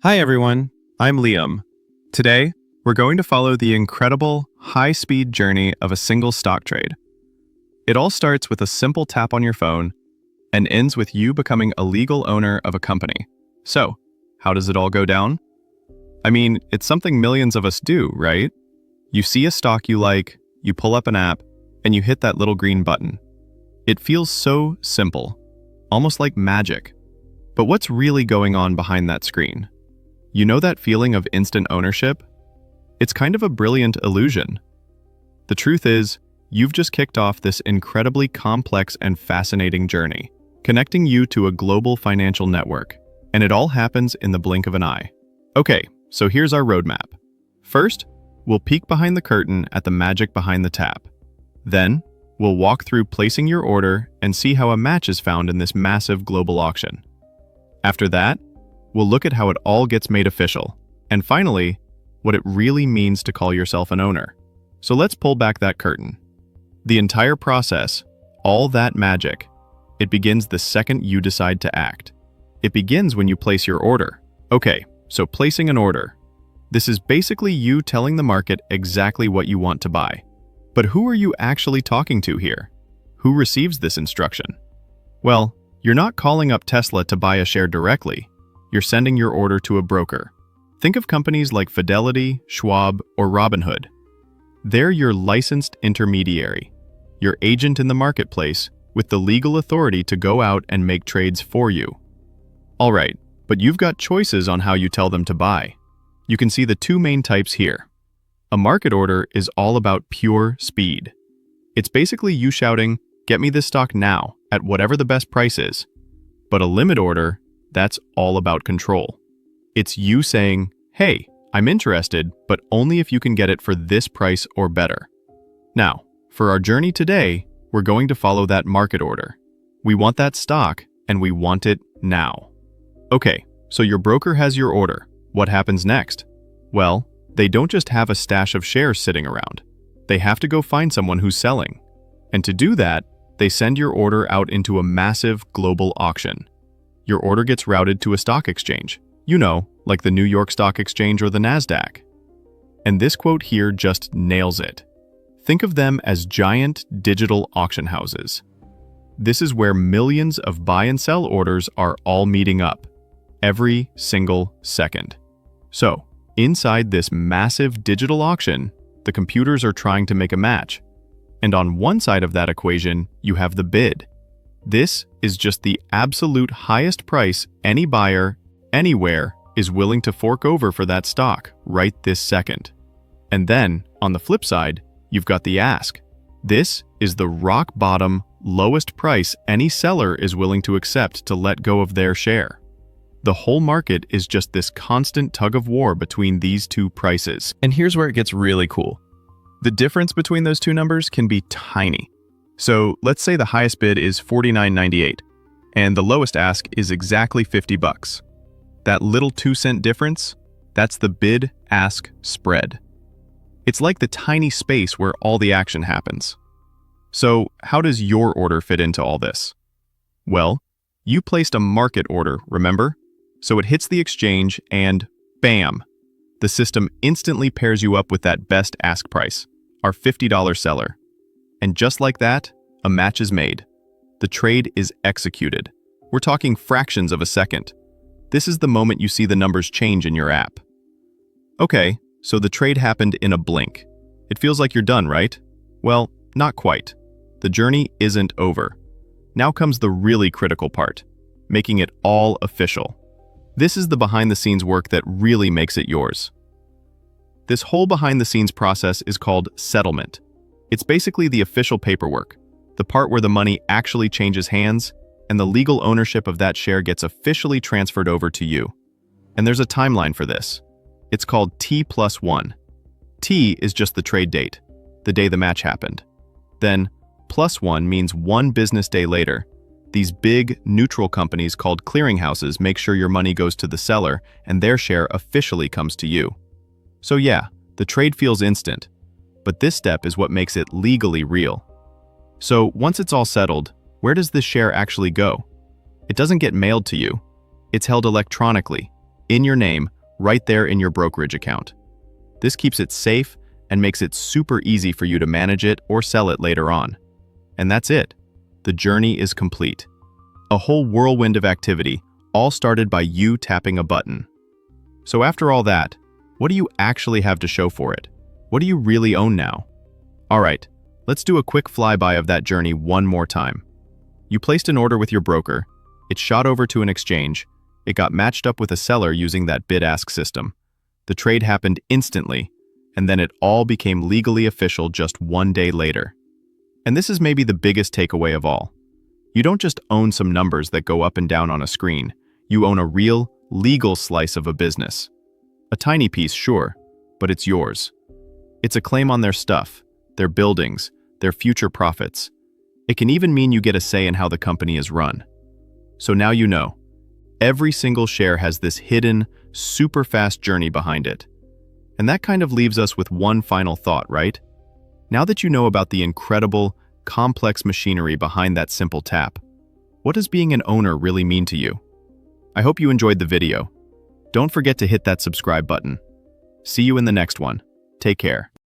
Hi everyone, I'm Liam. Today, we're going to follow the incredible, high-speed journey of a single stock trade. It all starts with a simple tap on your phone and ends with you becoming a legal owner of a company. So, how does it all go down? I mean, it's something millions of us do, right? You see a stock you like, you pull up an app, and you hit that little green button. It feels so simple, almost like magic. But what's really going on behind that screen? You know that feeling of instant ownership? It's kind of a brilliant illusion. The truth is, you've just kicked off this incredibly complex and fascinating journey, connecting you to a global financial network, and it all happens in the blink of an eye. Okay, so here's our roadmap. First, we'll peek behind the curtain at the magic behind the tap. Then, we'll walk through placing your order and see how a match is found in this massive global auction. After that, we'll look at how it all gets made official, and finally, what it really means to call yourself an owner. So let's pull back that curtain. The entire process, all that magic, it begins the second you decide to act. It begins when you place your order. Okay, so placing an order. This is basically you telling the market exactly what you want to buy. But who are you actually talking to here? Who receives this instruction? Well, you're not calling up Tesla to buy a share directly. You're sending your order to a broker. Think of companies like Fidelity, Schwab, or Robinhood. They're your licensed intermediary, your agent in the marketplace with the legal authority to go out and make trades for you. All right, but you've got choices on how you tell them to buy. You can see the two main types here. A market order is all about pure speed. It's basically you shouting, "Get me this stock now," at whatever the best price is. But a limit order, that's all about control. It's you saying, "Hey, I'm interested, but only if you can get it for this price or better." Now, for our journey today, we're going to follow that market order. We want that stock, and we want it now. Okay, so your broker has your order. What happens next? Well, they don't just have a stash of shares sitting around. They have to go find someone who's selling. And to do that, they send your order out into a massive global auction. Your order gets routed to a stock exchange, like the New York Stock Exchange or the NASDAQ. And this quote here just nails it. Think of them as giant digital auction houses. This is where millions of buy and sell orders are all meeting up, every single second. So, inside this massive digital auction, the computers are trying to make a match. And on one side of that equation, you have the bid. This is just the absolute highest price any buyer, anywhere, is willing to fork over for that stock right this second. And then, on the flip side, you've got the ask. This is the rock bottom, lowest price any seller is willing to accept to let go of their share. The whole market is just this constant tug of war between these two prices. And here's where it gets really cool. The difference between those two numbers can be tiny. So let's say the highest bid is $49.98, and the lowest ask is exactly $50. That little 2-cent difference, that's the bid-ask spread. It's like the tiny space where all the action happens. So how does your order fit into all this? Well, you placed a market order, remember? So it hits the exchange and bam! The system instantly pairs you up with that best ask price, our $50 seller. And just like that, a match is made. The trade is executed. We're talking fractions of a second. This is the moment you see the numbers change in your app. Okay, so the trade happened in a blink. It feels like you're done, right? Well, not quite. The journey isn't over. Now comes the really critical part, making it all official. This is the behind-the-scenes work that really makes it yours. This whole behind-the-scenes process is called settlement. It's basically the official paperwork, the part where the money actually changes hands, and the legal ownership of that share gets officially transferred over to you. And there's a timeline for this. It's called T+1. T is just the trade date, the day the match happened. Then, +1 means 1 business day later. These big, neutral companies called clearinghouses make sure your money goes to the seller and their share officially comes to you. So yeah, the trade feels instant, but this step is what makes it legally real. So once it's all settled, where does this share actually go? It doesn't get mailed to you. It's held electronically. in your name, right there in your brokerage account. This keeps it safe and makes it super easy for you to manage it or sell it later on. And that's it. The journey is complete. A whole whirlwind of activity, all started by you tapping a button. So after all that, what do you actually have to show for it? What do you really own now? All right, let's do a quick flyby of that journey one more time. You placed an order with your broker, it shot over to an exchange, it got matched up with a seller using that bid-ask system. The trade happened instantly, and then it all became legally official just one day later. And this is maybe the biggest takeaway of all. You don't just own some numbers that go up and down on a screen, you own a real, legal slice of a business. A tiny piece, sure, but it's yours. It's a claim on their stuff, their buildings, their future profits. It can even mean you get a say in how the company is run. So now you know. Every single share has this hidden, super fast journey behind it. And that kind of leaves us with one final thought, right? Now that you know about the incredible, complex machinery behind that simple tap, what does being an owner really mean to you? I hope you enjoyed the video. Don't forget to hit that subscribe button. See you in the next one. Take care.